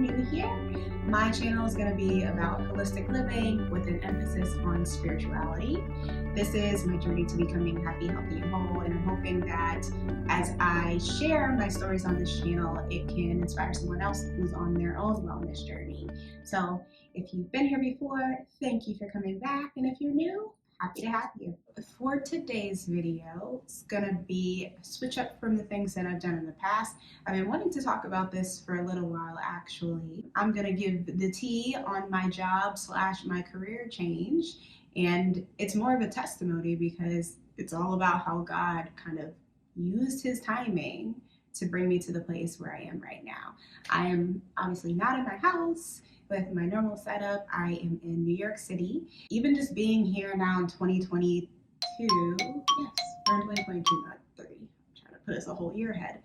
new here, my channel is going to be about holistic living with an emphasis on spirituality. This is my journey to becoming happy, healthy, and whole, and I'm hoping that as I share my stories on this channel, it can inspire someone else who's on their own wellness journey. So if you've been here before, thank you for coming back, and if you're new, happy to have you. For today's video, it's gonna be a switch up from the things that I've done in the past. I've been wanting to talk about this for a little while, actually. I'm gonna give the tea on my job / my career change, and it's more of a testimony because it's all about how God kind of used his timing to bring me to the place where I am right now. I am obviously not in my house with my normal setup. I am in New York City. Even just being here now in 2022, yes, we're in 2022, not 30. I'm trying to put us a whole year ahead.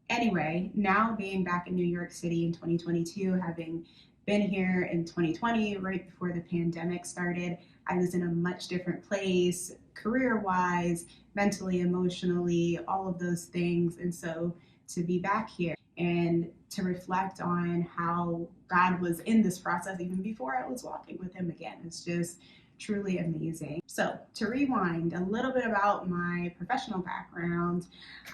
Anyway, now being back in New York City in 2022, having been here in 2020, right before the pandemic started, I was in a much different place, career-wise, mentally, emotionally, all of those things. And so to be back here and to reflect on how God was in this process even before I was walking with him again, it's just truly amazing. So to rewind a little bit about my professional background,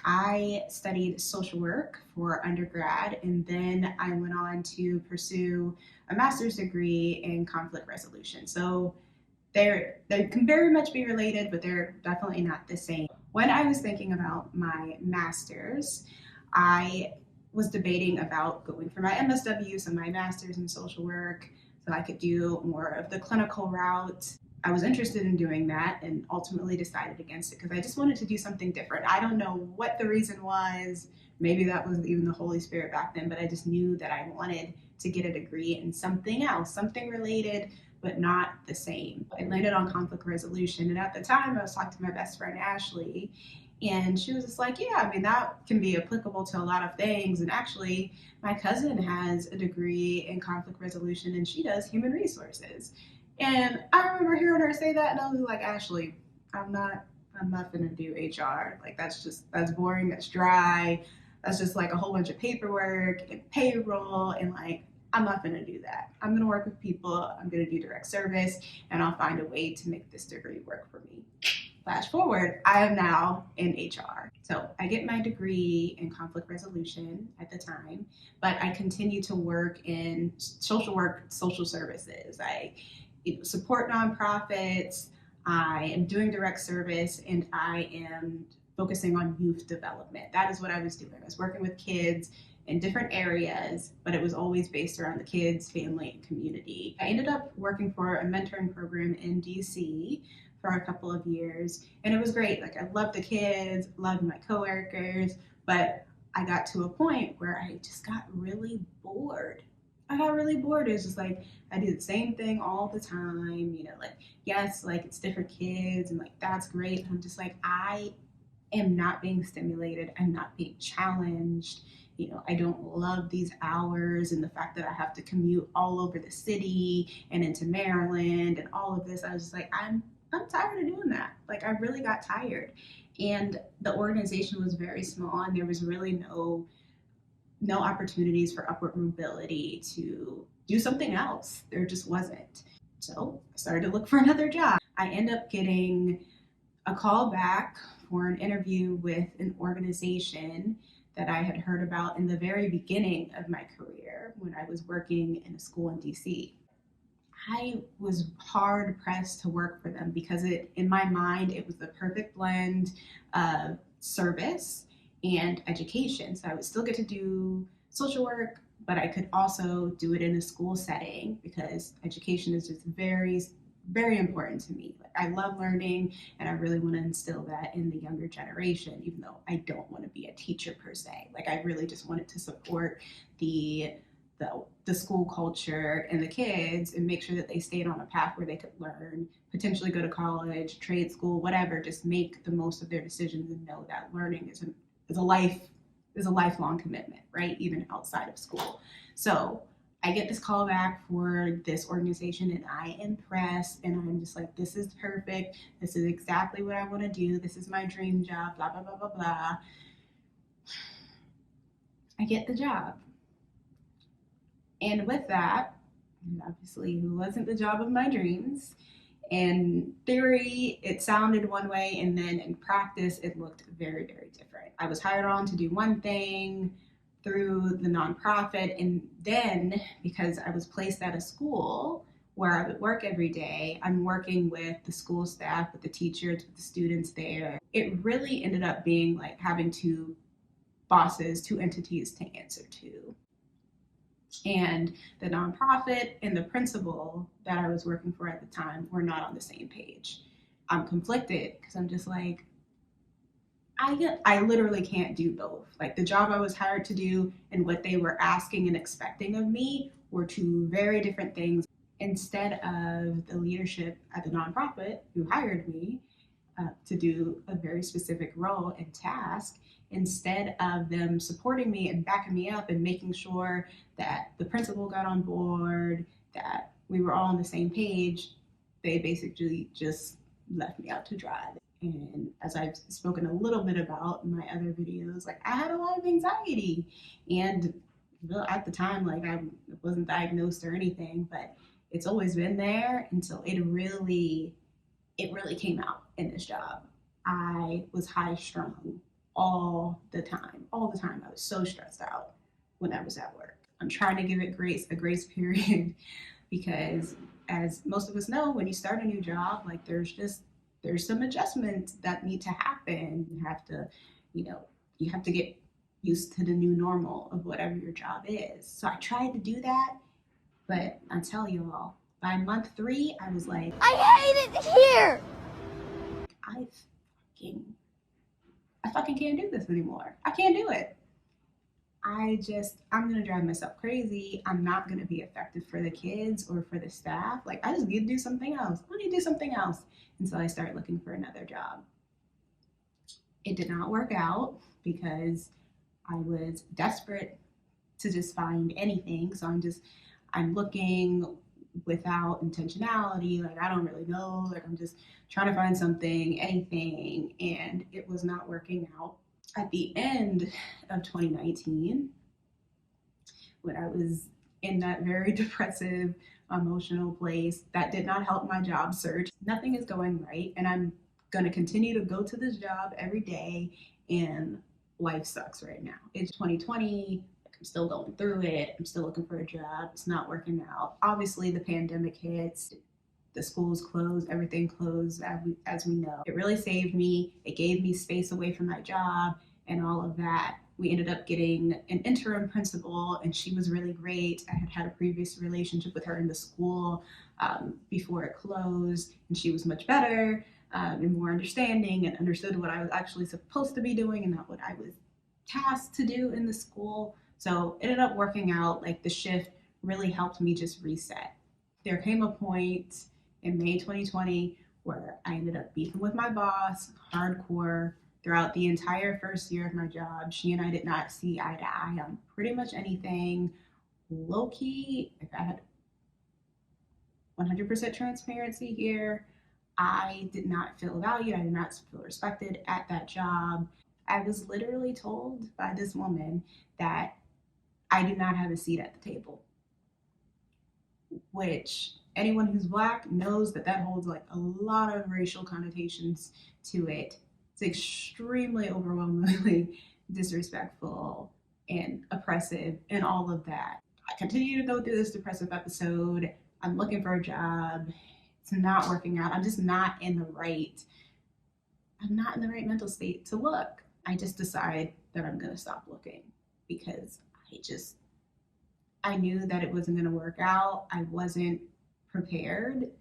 I studied social work for undergrad, and then I went on to pursue a master's degree in conflict resolution. So they can very much be related, but they're definitely not the same. When I was thinking about my master's, I was debating about going for my MSW, so my master's in social work, so I could do more of the clinical route. I was interested in doing that and ultimately decided against it because I just wanted to do something different. I don't know what the reason was. Maybe that was even the Holy Spirit back then, but I just knew that I wanted to get a degree in something else, something related, but not the same. I landed on conflict resolution, and at the time I was talking to my best friend Ashley, and she was just like, yeah, I mean, that can be applicable to a lot of things. And actually, my cousin has a degree in conflict resolution and she does human resources. And I remember hearing her say that, and I was like, Ashley, I'm not gonna do HR. Like, that's boring, that's dry. That's just like a whole bunch of paperwork and payroll, and like, I'm not gonna do that. I'm gonna work with people, I'm gonna do direct service, and I'll find a way to make this degree work for me. Flash forward, I am now in HR. So I get my degree in conflict resolution at the time, but I continue to work in social work, social services. I support nonprofits, I am doing direct service, and I am focusing on youth development. That is what I was doing. I was working with kids in different areas, but it was always based around the kids, family, and community. I ended up working for a mentoring program in DC for a couple of years, and it was great. Like, I loved the kids, loved my coworkers, but I got to a point where I just got really bored. It's just like I do the same thing all the time, like, yes, like, it's different kids and like that's great, but I'm just like, I am not being stimulated, I'm not being challenged. I don't love these hours and the fact that I have to commute all over the city and into Maryland and all of this. I was just like, I'm tired of doing that. Like, I really got tired. And the organization was very small, and there was really no opportunities for upward mobility to do something else. There just wasn't. So I started to look for another job. I ended up getting a call back for an interview with an organization that I had heard about in the very beginning of my career when I was working in a school in DC. I was hard pressed to work for them because in my mind, it was the perfect blend of service and education. So I would still get to do social work, but I could also do it in a school setting because education is just very, very important to me. Like, I love learning, and I really want to instill that in the younger generation, even though I don't want to be a teacher per se. Like, I really just wanted to support the school culture and the kids and make sure that they stayed on a path where they could learn, potentially go to college, trade school, whatever, just make the most of their decisions and know that learning is a lifelong commitment, right? Even outside of school. So I get this call back for this organization, and I am pressed, and I'm just like, this is perfect. This is exactly what I want to do. This is my dream job, blah, blah, blah, blah, blah. I get the job. And with that, obviously, it wasn't the job of my dreams. In theory, it sounded one way, and then in practice, it looked very, very different. I was hired on to do one thing through the nonprofit, and then because I was placed at a school where I would work every day, I'm working with the school staff, with the teachers, with the students there. It really ended up being like having two bosses, two entities to answer to. And the nonprofit and the principal that I was working for at the time were not on the same page. I'm conflicted because I'm just like, I literally can't do both. Like the job I was hired to do and what they were asking and expecting of me were two very different things. Instead of the leadership at the nonprofit who hired me to do a very specific role and task, instead of them supporting me and backing me up and making sure that the principal got on board, that we were all on the same page, they basically just left me out to dry. And as I've spoken a little bit about in my other videos, like I had a lot of anxiety, and at the time, like I wasn't diagnosed or anything, but it's always been there until it really came out in this job. I was high strung all the time. All the time. I was so stressed out when I was at work. I'm trying to give it a grace period, because as most of us know, when you start a new job, like there's some adjustments that need to happen. You have to get used to the new normal of whatever your job is. So I tried to do that, but I tell you all, by month 3, I was like, I hate it here. I fucking can't do this anymore. I can't do it. I'm gonna drive myself crazy. I'm not gonna be effective for the kids or for the staff. Like I just need to do something else. I need to do something else. And so I started looking for another job. It did not work out because I was desperate to just find anything. So I'm looking without intentionality. Like I don't really know. Like I'm just trying to find something, anything, and it was not working out. At the end of 2019, when I was in that very depressive, emotional place, that did not help my job search. Nothing is going right, and I'm going to continue to go to this job every day, and life sucks right now. It's 2020. I'm still going through it. I'm still looking for a job. It's not working out. Obviously, the pandemic hits. The schools closed, everything closed, as we know. It really saved me. It gave me space away from my job and all of that. We ended up getting an interim principal, and she was really great. I had a previous relationship with her in the school before it closed, and she was much better and more understanding and understood what I was actually supposed to be doing and not what I was tasked to do in the school. So it ended up working out. Like the shift really helped me just reset. There came a point in May 2020 where I ended up beefing with my boss hardcore throughout the entire first year of my job. She and I did not see eye to eye on pretty much anything. Low key, if I had 100% transparency here, I did not feel valued. I did not feel respected at that job. I was literally told by this woman that I do not have a seat at the table, which anyone who's Black knows that holds like a lot of racial connotations to it. It's extremely overwhelmingly disrespectful and oppressive and all of that. I continue to go through this depressive episode. I'm looking for a job. It's not working out. I'm not in the right mental state to look. I just decide that I'm gonna stop looking because I knew that it wasn't gonna work out. I wasn't prepared.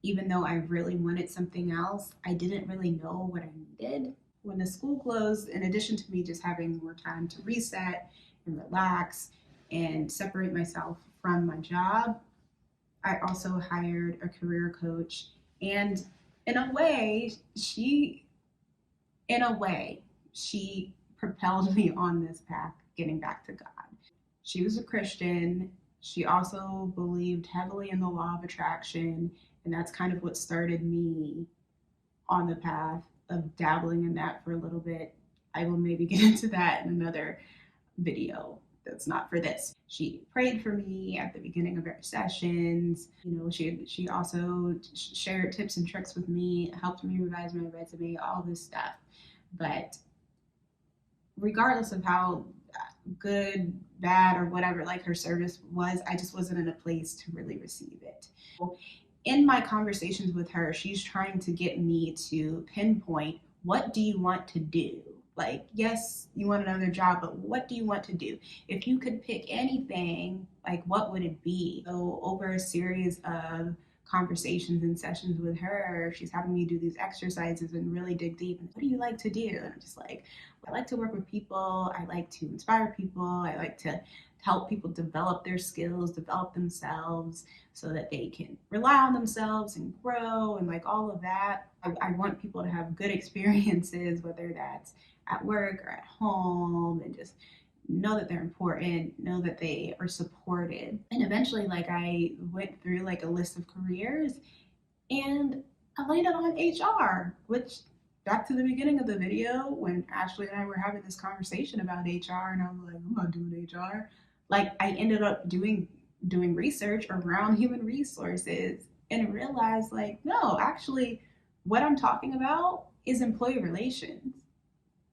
Even though I really wanted something else, I didn't really know what I needed. When the school closed, in addition to me just having more time to reset and relax and separate myself from my job, I also hired a career coach. And in a way, she propelled me on this path, getting back to God. She was a Christian. She also believed heavily in the law of attraction, and that's kind of what started me on the path of dabbling in that for a little bit. I will maybe get into that in another video. that's not for this. She prayed for me at the beginning of our sessions. She also shared tips and tricks with me, helped me revise my resume, all this stuff. But regardless of how good, bad, or whatever like her service was, I just wasn't in a place to really receive it. In my conversations with her, she's trying to get me to pinpoint, what do you want to do? Like, yes, you want another job, but what do you want to do? If you could pick anything, like, what would it be? So over a series of conversations and sessions with her, she's having me do these exercises and really dig deep. And what do you like to do? And I'm just like, I like to work with people. I like to inspire people. I like to help people develop their skills, develop themselves so that they can rely on themselves and grow and like all of that. I want people to have good experiences, whether that's at work or at home, and just know that they're important, know that they are supported. And eventually, like, I went through like a list of careers and I landed on HR, which, back to the beginning of the video when Ashley and I were having this conversation about HR, and I was like, I'm not doing HR. Like, I ended up doing research around human resources and realized, like, no, actually, what I'm talking about is employee relations,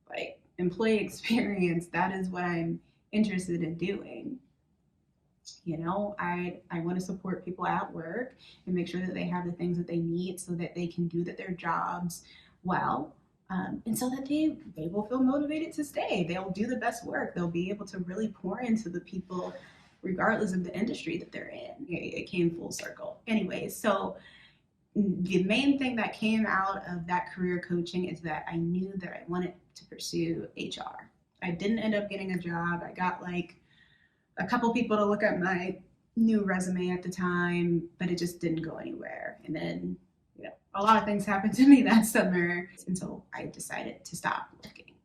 like employee experience. That is what I'm interested in doing. I want to support people at work and make sure that they have the things that they need so that they can do their jobs well, and so that they will feel motivated to stay. They'll do the best work. They'll be able to really pour into the people regardless of the industry that they're in. It came full circle. Anyway, so the main thing that came out of that career coaching is that I knew that I wanted to pursue HR. I didn't end up getting a job. I got like a couple people to look at my new resume at the time, but it just didn't go anywhere. And then, a lot of things happened to me that summer until I decided to stop looking.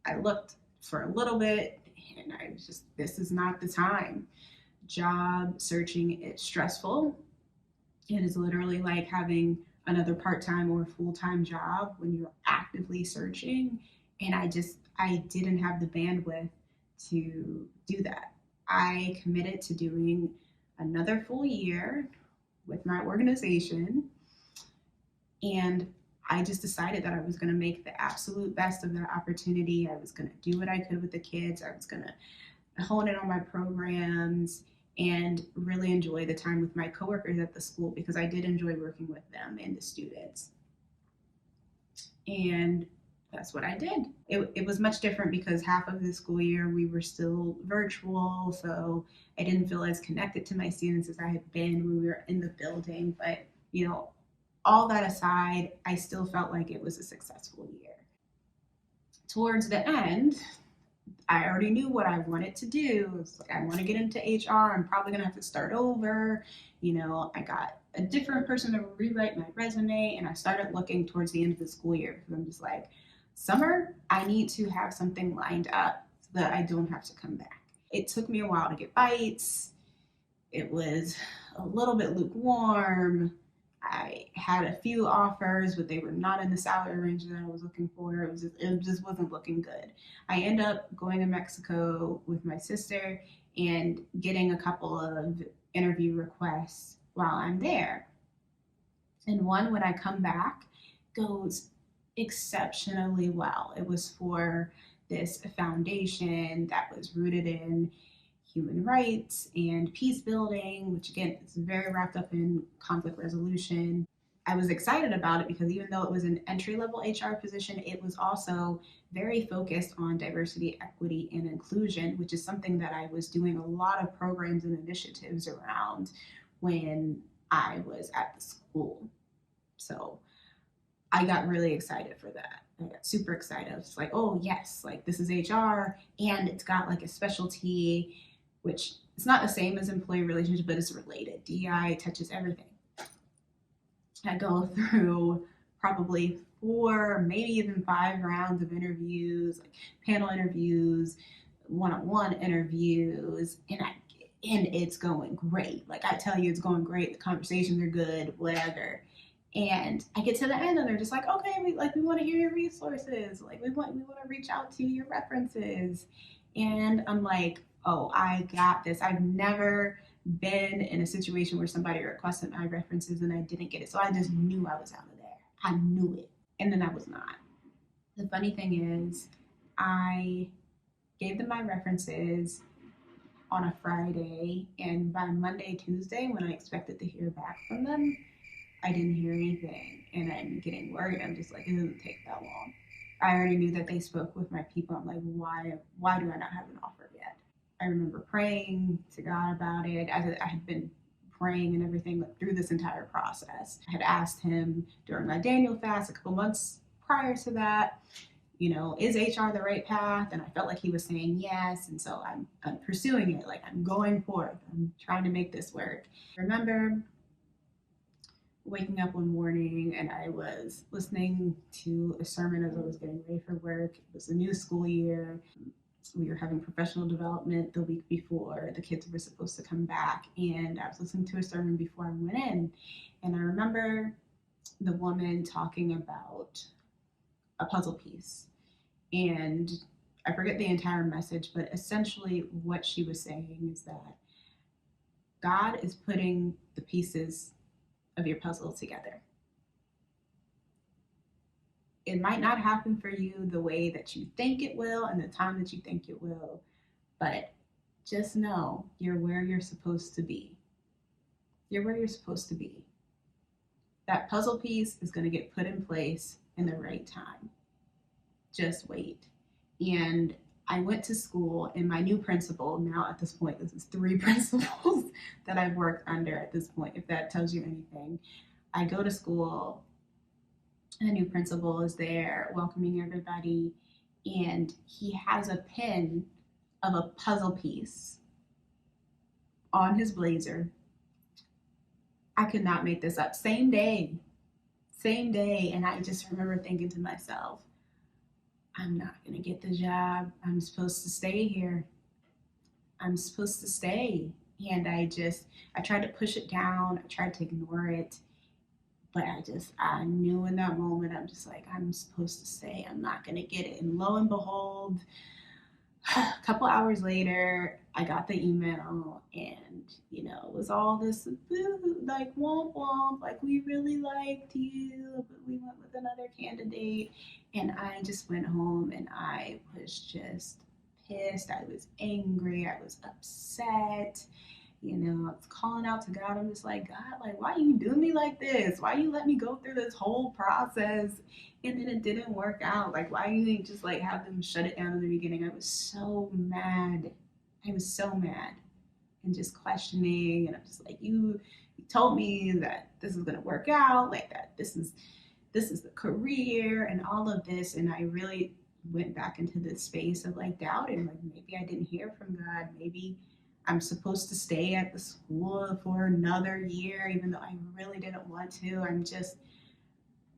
I looked for a little bit and I was just, this is not the time. Job searching is stressful. It is literally like having another part-time or full-time job when you're actively searching. And I didn't have the bandwidth to do that. I committed to doing another full year with my organization, and I just decided that I was going to make the absolute best of that opportunity. I was going to do what I could with the kids. I was going to hone in on my programs and really enjoy the time with my coworkers at the school, because I did enjoy working with them and the students. And that's what I did. It was much different because half of the school year we were still virtual, so I didn't feel as connected to my students as I had been when we were in the building. But, all that aside, I still felt like it was a successful year. Towards the end, I already knew what I wanted to do. It was like, I want to get into HR. I'm probably going to have to start over. I got a different person to rewrite my resume, and I started looking towards the end of the school year, because I'm just like, summer, I need to have something lined up so that I don't have to come back. It took me a while to get bites. It was a little bit lukewarm. I had a few offers, but they were not in the salary range that I was looking for. It just wasn't looking good. I ended up going to Mexico with my sister and getting a couple of interview requests while I'm there. And one, when I come back, goes exceptionally well. It was for this foundation that was rooted in human rights and peace building, which again is very wrapped up in conflict resolution. I was excited about it because even though it was an entry-level HR position, it was also very focused on diversity, equity, and inclusion, which is something that I was doing a lot of programs and initiatives around when I was at the school. So I got really excited for that. I got super excited. I was like, oh yes, like this is HR, and it's got like a specialty, which it's not the same as employee relations, but it's related. DEI touches everything. I go through probably 4, maybe even 5 rounds of interviews, like panel interviews, one-on-one interviews, and it's going great. Like, I tell you, it's going great. The conversations are good, whatever. And I get to the end and they're just like, okay, we want to hear your resources. Like, we want to reach out to your references. And I'm like, oh, I got this. I've never been in a situation where somebody requested my references and I didn't get it. So I just knew I was out of there. I knew it. And then I was not. The funny thing is, I gave them my references on a Friday, and by Monday, Tuesday, when I expected to hear back from them, I didn't hear anything. And I'm getting worried. I'm just like, it doesn't take that long. I already knew that they spoke with my people. I'm like, why do I not have an offer yet? I remember praying to God about it. I had been praying and everything through this entire process. I had asked him during my Daniel fast a couple months prior to that, is HR the right path? And I felt like he was saying yes. And so I'm pursuing it. Like, I'm going forth. I'm trying to make this work. I remember waking up one morning and I was listening to a sermon as I was getting ready for work. It was a new school year. We were having professional development the week before. The kids were supposed to come back. And I was listening to a sermon before I went in. And I remember the woman talking about a puzzle piece. And I forget the entire message, but essentially what she was saying is that God is putting the pieces of your puzzle together. It might not happen for you the way that you think it will and the time that you think it will, but just know you're where you're supposed to be. You're where you're supposed to be. That puzzle piece is going to get put in place in the right time. Just wait. And I went to school, and my new principal, now at this point, this is 3 principals that I've worked under at this point, if that tells you anything. I go to school, and the new principal is there welcoming everybody, and he has a pin of a puzzle piece on his blazer. I could not make this up. Same day. And I just remember thinking to myself, I'm not going to get the job. I'm supposed to stay here. I'm supposed to stay. And I tried to push it down. I tried to ignore it. But I knew in that moment, I'm just like, I'm supposed to stay. I'm not going to get it. And lo and behold, a couple hours later, I got the email, and it was all this like womp womp, like, we really liked you, but we went with another candidate. And I just went home and I was just pissed. I was angry. I was upset. I was calling out to God. I'm just like, God, like, why you do me like this? Why you let me go through this whole process and then it didn't work out? Like, why you didn't just like have them shut it down in the beginning? I was so mad. And just questioning. And I'm just like, you told me that this is gonna work out, like that this is the career and all of this. And I really went back into this space of like doubting, like, maybe I didn't hear from God. Maybe I'm supposed to stay at the school for another year, even though I really didn't want to.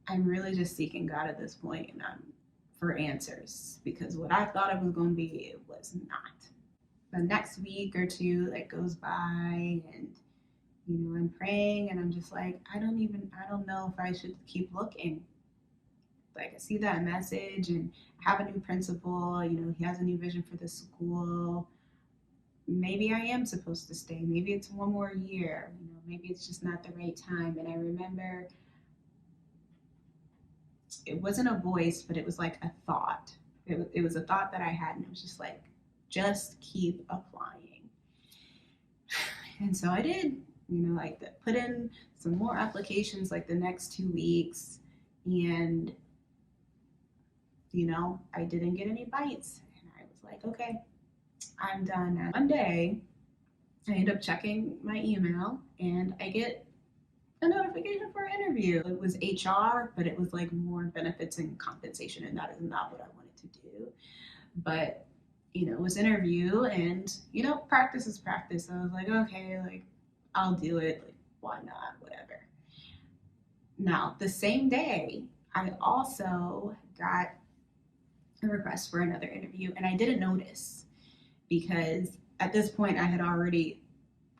I'm really just seeking God at this point, and I'm for answers, because what I thought it was going to be, it was not. The next week or two that goes by, and I'm praying, and I'm just like, I don't know if I should keep looking. Like, I see that message, and I have a new principal. He has a new vision for the school. Maybe I am supposed to stay. Maybe it's one more year. Maybe it's just not the right time. And I remember it wasn't a voice, but it was like a thought. It was a thought that I had, and it was just like, just keep applying. And so I did, like put in some more applications like the next 2 weeks, and I didn't get any bites. And I was like, okay, I'm done. And one day, I end up checking my email, and I get a notification for an interview. It was HR, but it was like more benefits and compensation, and that is not what I wanted to do. But it was interview, and practice is practice. So I was like, okay, like, I'll do it. Like, why not? Whatever. Now, the same day, I also got a request for another interview, and I didn't notice, because at this point I had already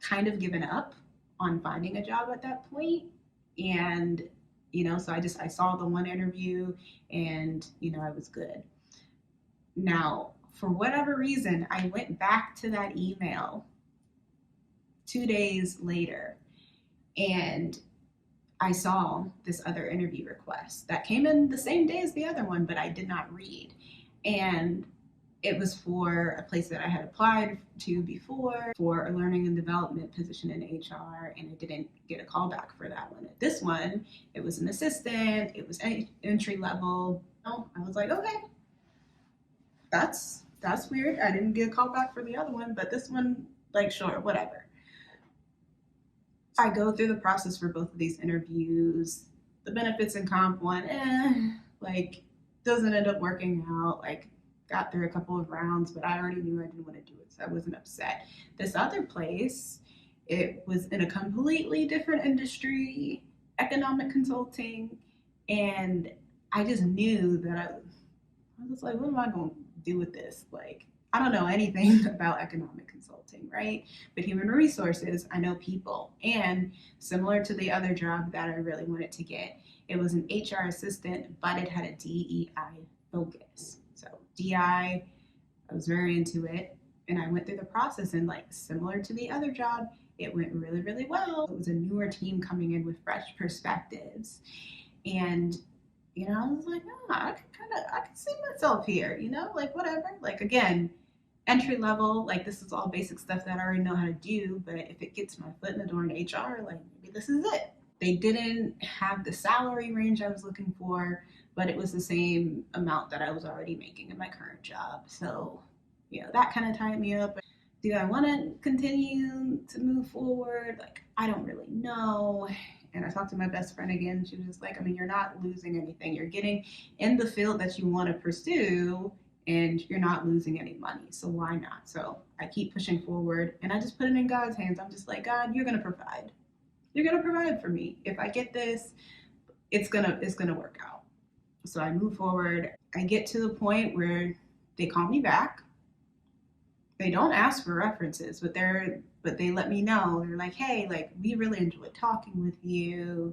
kind of given up on finding a job at that point. And so I saw the one interview, and I was good. Now, for whatever reason, I went back to that email 2 days later, and I saw this other interview request that came in the same day as the other one, but I did not read. And it was for a place that I had applied to before for a learning and development position in HR, and I didn't get a call back for that one. At this one, it was an assistant, it was entry level. Oh, I was like, okay, that's weird. I didn't get a call back for the other one, but this one, like, sure, whatever. I go through the process for both of these interviews. The benefits and comp one, like, doesn't end up working out. Like, got through a couple of rounds, but I already knew I didn't want to do it, so I wasn't upset. This other place, it was in a completely different industry, economic consulting, and I just knew that I was like, what am I going to do with this? Like, I don't know anything about economic consulting, right? But human resources, I know people. And similar to the other job that I really wanted to get, it was an HR assistant, but it had a DEI focus. So DI, I was very into it, and I went through the process, and like similar to the other job, it went really, really well. It was a newer team coming in with fresh perspectives, and I was like, oh, I can see myself here, like whatever. Like again, entry level, like this is all basic stuff that I already know how to do, but if it gets my foot in the door in HR, like maybe this is it. They didn't have the salary range I was looking for, but it was the same amount that I was already making in my current job. So, that kind of tied me up. Do I want to continue to move forward? Like, I don't really know. And I talked to my best friend again. She was just like, I mean, you're not losing anything. You're getting in the field that you want to pursue, and you're not losing any money. So why not? So I keep pushing forward, and I just put it in God's hands. I'm just like, God, you're going to provide. You're going to provide for me. If I get this, it's going to work out. So I move forward. I get to the point where they call me back. They don't ask for references, but they let me know. They're like, hey, like, we really enjoyed talking with you.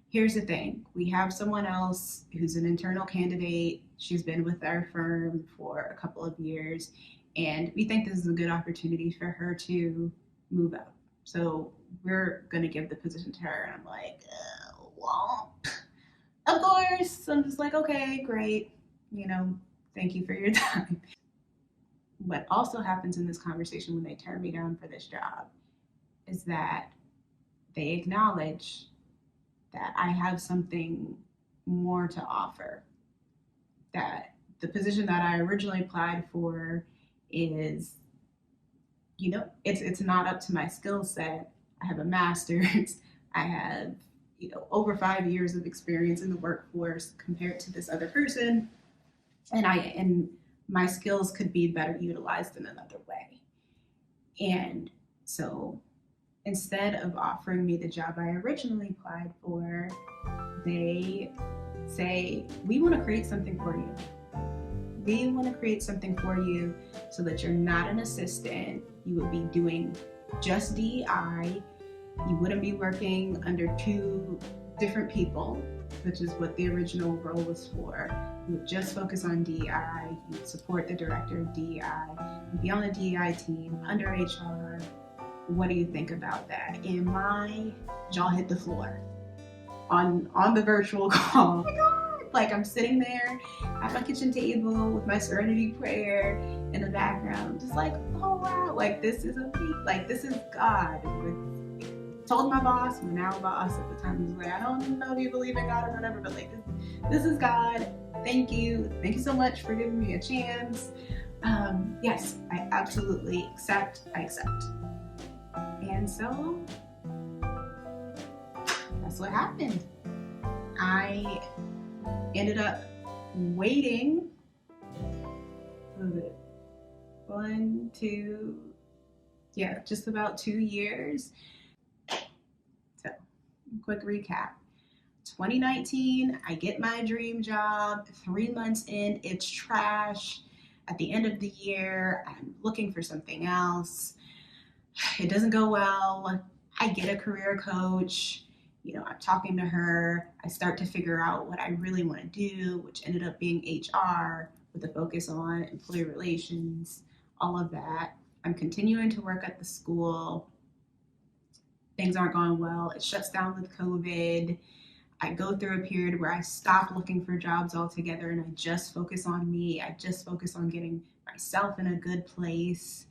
Here's the thing. We have someone else who's an internal candidate. She's been with our firm for a couple of years, and we think this is a good opportunity for her to move up. So we're going to give the position to her. And I'm like, well, of course. I'm just like, okay, great. Thank you for your time. What also happens in this conversation when they turn me down for this job is that they acknowledge that I have something more to offer. That the position that I originally applied for is, it's not up to my skill set. I have a master's. I have, over 5 years of experience in the workforce compared to this other person. And my skills could be better utilized in another way. And so instead of offering me the job I originally applied for, they say, we want to create something for you. We want to create something for you so that you're not an assistant. You would be doing just DI. You wouldn't be working under 2 different people, which is what the original role was for. You would just focus on DI. You would support the director of DI. You'd be on the DI team under HR. What do you think about that? And my jaw hit the floor on the virtual call. Oh my God! Like, I'm sitting there at my kitchen table with my serenity prayer in the background, just like, oh wow, like this is God. Told my boss, my now boss at the time, was like, I don't know if you believe in God or whatever, but like this is God. Thank you so much for giving me a chance. Yes, I absolutely accept. I accept. And so that's what happened. I ended up waiting. What was it? 1, 2, just about 2 years. So, quick recap. 2019, I get my dream job. 3 months in, it's trash. At the end of the year, I'm looking for something else. It doesn't go well. I get a career coach. I'm talking to her. I start to figure out what I really want to do, which ended up being HR. with a focus on employee relations, all of that. I'm continuing to work at the school. Things aren't going well. It shuts down with COVID. I go through a period where I stop looking for jobs altogether and I just focus on me. I just focus on getting myself in a good place.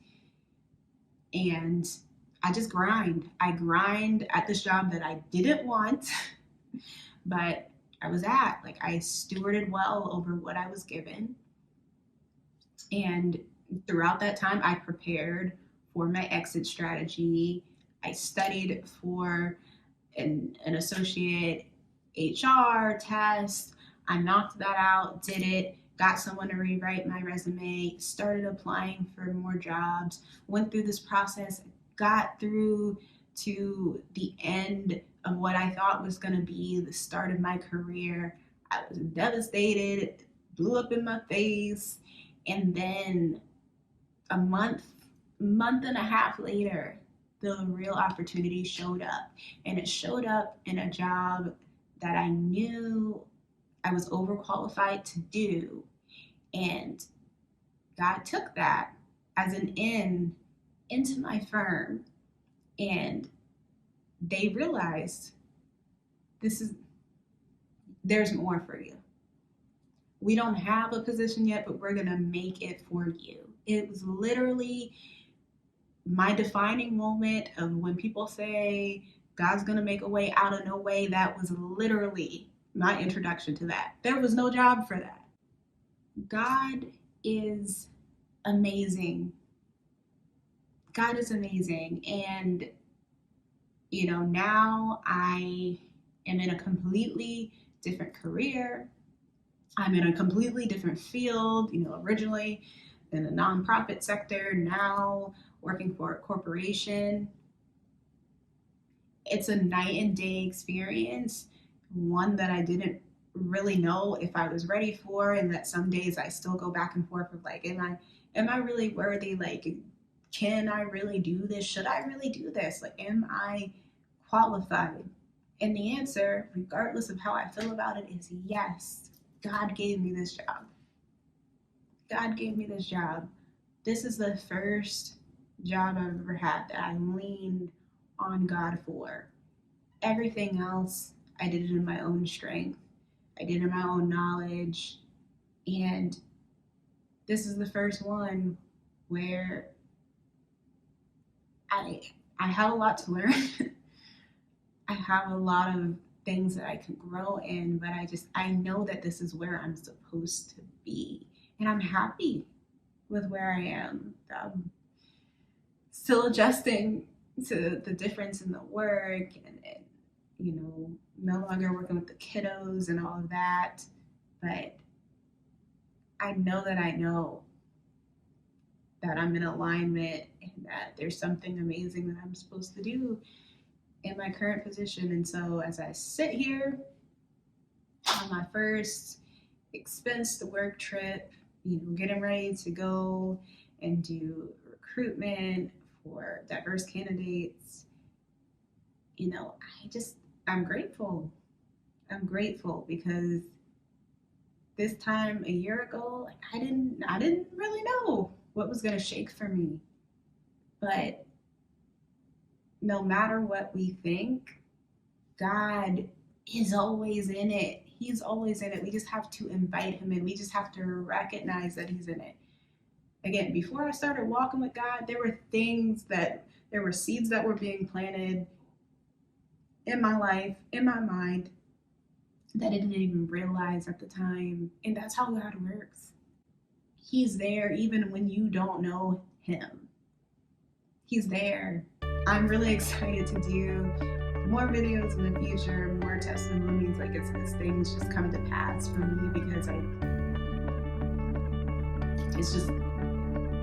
And I just grind. I grind at this job that I didn't want, but I was at. Like, I stewarded well over what I was given. And throughout that time, I prepared for my exit strategy. I studied for an associate HR test. I knocked that out, did it, got someone to rewrite my resume, started applying for more jobs, went through this process, got through to the end of what I thought was going to be the start of my career. I was devastated, it blew up in my face. And then a month and a half later, the real opportunity showed up. And it showed up in a job that I knew I was overqualified to do. And God took that as an in into my firm. And they realized there's more for you. We don't have a position yet, but we're gonna make it for you. It was literally my defining moment of when people say God's gonna make a way out of no way. That was literally my introduction to that. There was no job for that. God is amazing. God is amazing. And, now I am in a completely different career. I'm in a completely different field, originally in the nonprofit sector, now working for a corporation. It's a night and day experience, one that I didn't really know if I was ready for, and that some days I still go back and forth with like, am I really worthy? Like, can I really do this? Should I really do this? Like, am I qualified? And the answer, regardless of how I feel about it, is yes. God gave me this job. God gave me this job. This is the first job I've ever had that I leaned on God for. Everything else, I did it in my own strength. I did it in my own knowledge. And this is the first one where I have a lot to learn. I have a lot of things that I can grow in, but I know that this is where I'm supposed to be. And I'm happy with where I am. I'm still adjusting to the difference in the work and no longer working with the kiddos and all of that. But I know that I'm in alignment and that there's something amazing that I'm supposed to do in my current position. And so as I sit here on my first expense to work trip, getting ready to go and do recruitment for diverse candidates, I'm grateful. I'm grateful because this time a year ago, I didn't really know what was going to shake for me. But no matter what we think, God is always in it. He's always in it. We just have to invite him in. We just have to recognize that he's in it. Again, before I started walking with God, there were seeds that were being planted in my life, in my mind, that I didn't even realize at the time. And that's how God works. He's there even when you don't know him. He's there. I'm really excited to do more videos in the future, more testimonies, like as things just come to pass for me, because it's just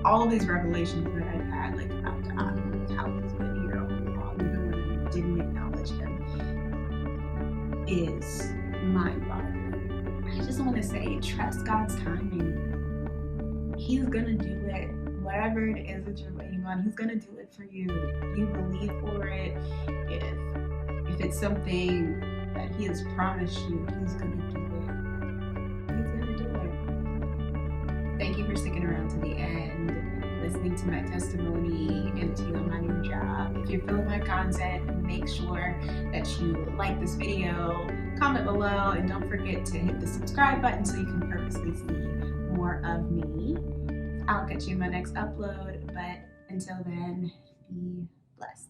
all of these revelations that I've had, like about God, like how he's been here all along, even when I didn't acknowledge him, is mind-boggling. I just want to say, trust God's timing. He's gonna do it. Whatever it is that you're waiting on, he's gonna do it for you. You believe for it. If it's something that he has promised you, he's gonna do it. He's gonna do it. to the end, listening to my testimony and to on my new job. If you're feeling my content, make sure that you like this video, comment below, and don't forget to hit the subscribe button so you can purposely see more of me. I'll catch you in my next upload, but until then, be blessed.